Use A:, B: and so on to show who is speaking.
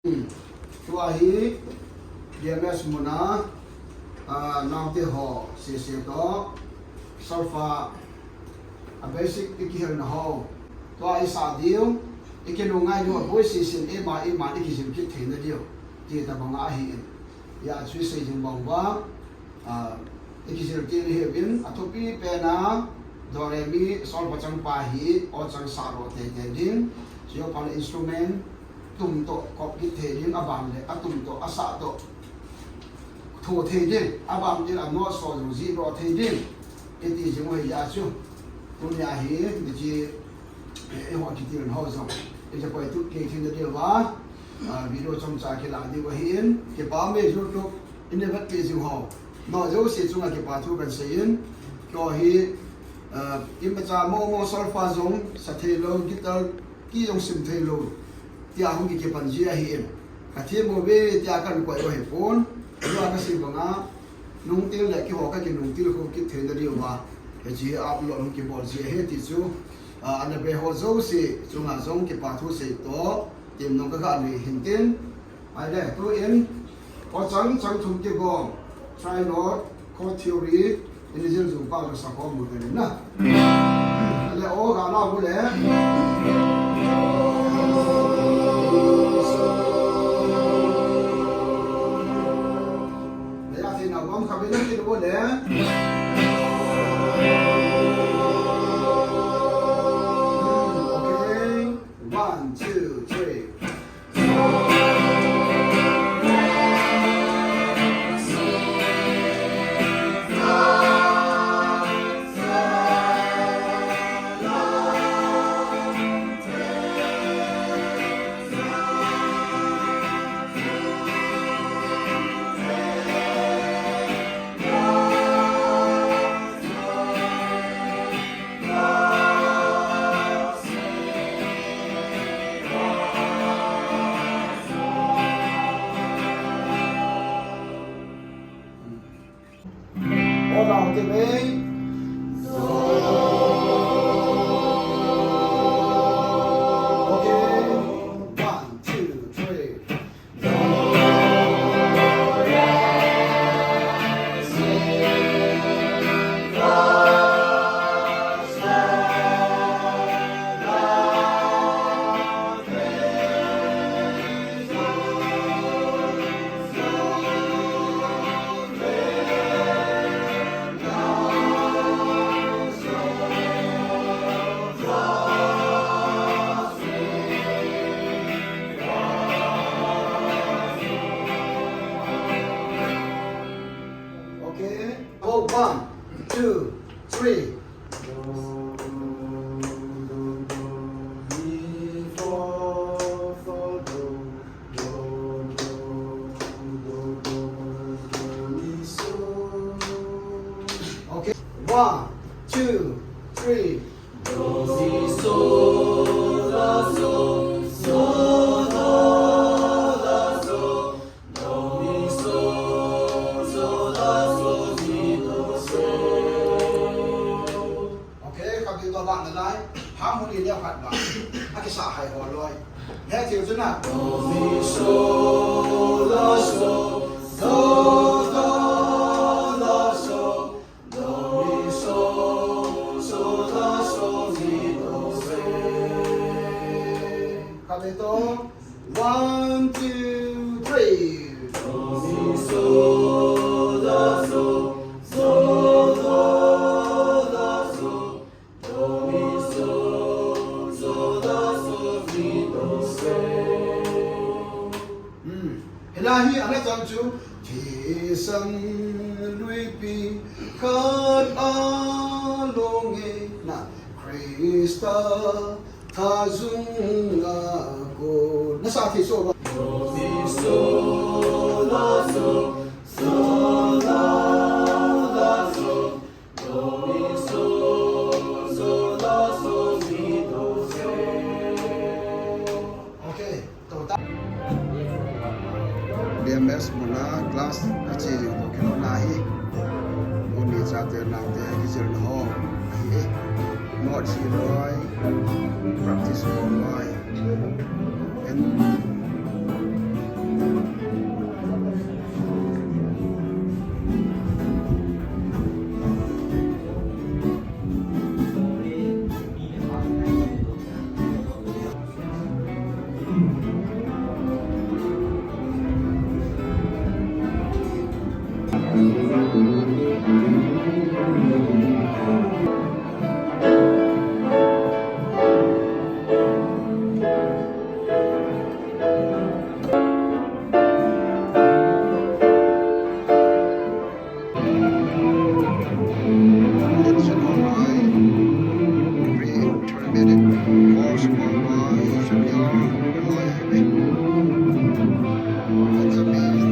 A: ตัวฮีเดียมสมุนาน้ำเตหอเสียต่อซัลฟาเบสิกอีกเห็นหอตัวไอสาเดียวอีกนุ่งง่ายด้วยบุยสิสินมาอีกสินคิดถึงเดียวที่ตะบังอาหินอยากช่วยสิ่งบังว่าอีกสินที่เห็นวินอัตุปีเป็นดอเรมีซอลปัจจังปาหีอจังสารโตเตดินเสียพันอินสตูเมนต์ตุ่มโตกอบกิเทดินอบามเลยตุ่มโตอาสาโตโทเทดินอบามดินอันนอสโซจูซีโรเทดินเอติจิมวยยาชูตุนยาหีดิจิหัวคิดถึงเขาส่งจะไปทุกเกี่ยงเดียวว่าวิดีโอชมจากที่หลังดีกว่าเห็นเก็บป้าไม่รู้ทุกอินเดียเป็นสิ่งเขานอกจากสิ่งที่เก็บป้าทุกเป็นสิ่งก็เห็นอิมเมจาโมซอลฟาซงสเตโลกิตากี่จงสิมเทโลที่อาหุกิเก็บปัญญาเห็นอาทิตย์โมเบที่อาการกว่าเหตุผลรู้ว่าสิ่งของนั้นนุ่งตีเล็กที่หัวก็กินนุ่งตีเขาคิดถึงเดียวว่าที่อัพโหลดเก็บบอลเสียเหตุที่จู่อันนั้นเป็นหัวโซ่สิจงอาจงเก็บป้าทุกสิ่งตัวเตรียมน้องก็การเลยเห็นเต็มไปได้ตัวเองพอจังทุ่มเก็บกอง try not core theory ini je jumpa ke sakau mungkin na ale o gana boleh ya tina gam kabila tin boleh okay 1 2 3เราจะไม่ 1 2 31 2 3 do si so la so so do la so do mi so so la so si do so okay ครับที่ตัวบ้านนั่นได้หามูลเนี่ยผัดว่าอากิสาให้หัวลอยแท้จริงจังนะ do mi so la so do do la so do mi so so la so si do so ครับที่ตัว1 2 3 do mi so la so so do la so do mi so so la so si do so เฮลาฮีอันนั้นจังจูที่สังลุยปีขัดอาลงเอนะคริสต์ทาซุงอาโกนะสาธิโซโดมิโซลาโซโซลาลาโซโดมิโซโซลาโซมิโดเซโอเคต่อตาBMS mula kelas aci untuk kena nahi uni jatuh nanti kisah ho ahi not siroi practice boy and สุดยอดเลยเป็นจะมี